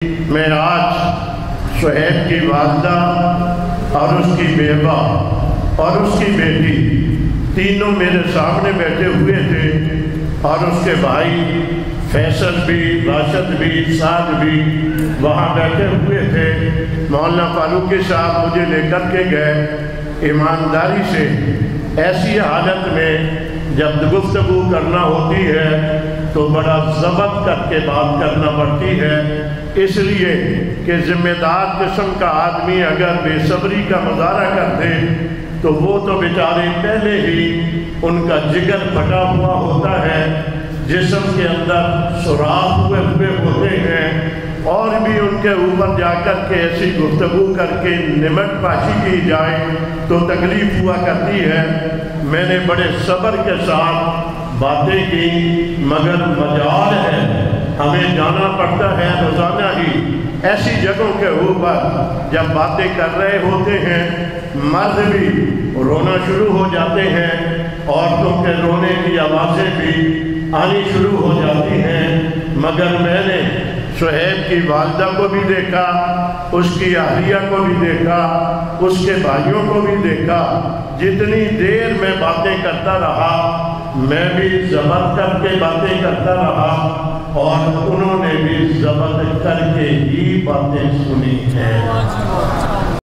میں آج صہیب کی والدہ اور اس کی بیوہ اور اس کی بیٹی تینوں میرے سامنے بیٹھے ہوئے تھے، اور اس کے بھائی فیصل بھی، راشد بھی، سعد بھی وہاں بیٹھے ہوئے تھے۔ مولانا فاروقی صاحب مجھے لے کر کے گئے ایمانداری سے۔ ایسی حالت میں جب گفتگو کرنا ہوتی ہے تو بڑا ضبط کر کے بات کرنا پڑتی ہے، اس لیے کہ ذمہ دار قسم کا آدمی اگر بے صبری کا مظاہرہ کر دے تو وہ تو بیچارے پہلے ہی ان کا جگر پھٹا ہوا ہوتا ہے، جسم کے اندر سوراخ ہوئے ہوتے ہیں، اور بھی ان کے اوپر جا کر کے ایسی گفتگو کر کے نمٹ پاشی کی جائے تو تکلیف ہوا کرتی ہے۔ میں نے بڑے صبر کے ساتھ باتیں کی، مگر مجال ہے، ہمیں جانا پڑتا ہے روزانہ ہی ایسی جگہوں کے اوپر۔ جب باتیں کر رہے ہوتے ہیں مرد بھی رونا شروع ہو جاتے ہیں، عورتوں کے رونے کی آوازیں بھی آنی شروع ہو جاتی ہیں، مگر میں نے صہیب کی والدہ کو بھی دیکھا، اس کی اہلیہ کو بھی دیکھا، اس کے بھائیوں کو بھی دیکھا۔ جتنی دیر میں باتیں کرتا رہا میں بھی ضبط کر کے باتیں کرتا رہا، اور انہوں نے بھی ضبط کر کے ہی باتیں سنی ہیں۔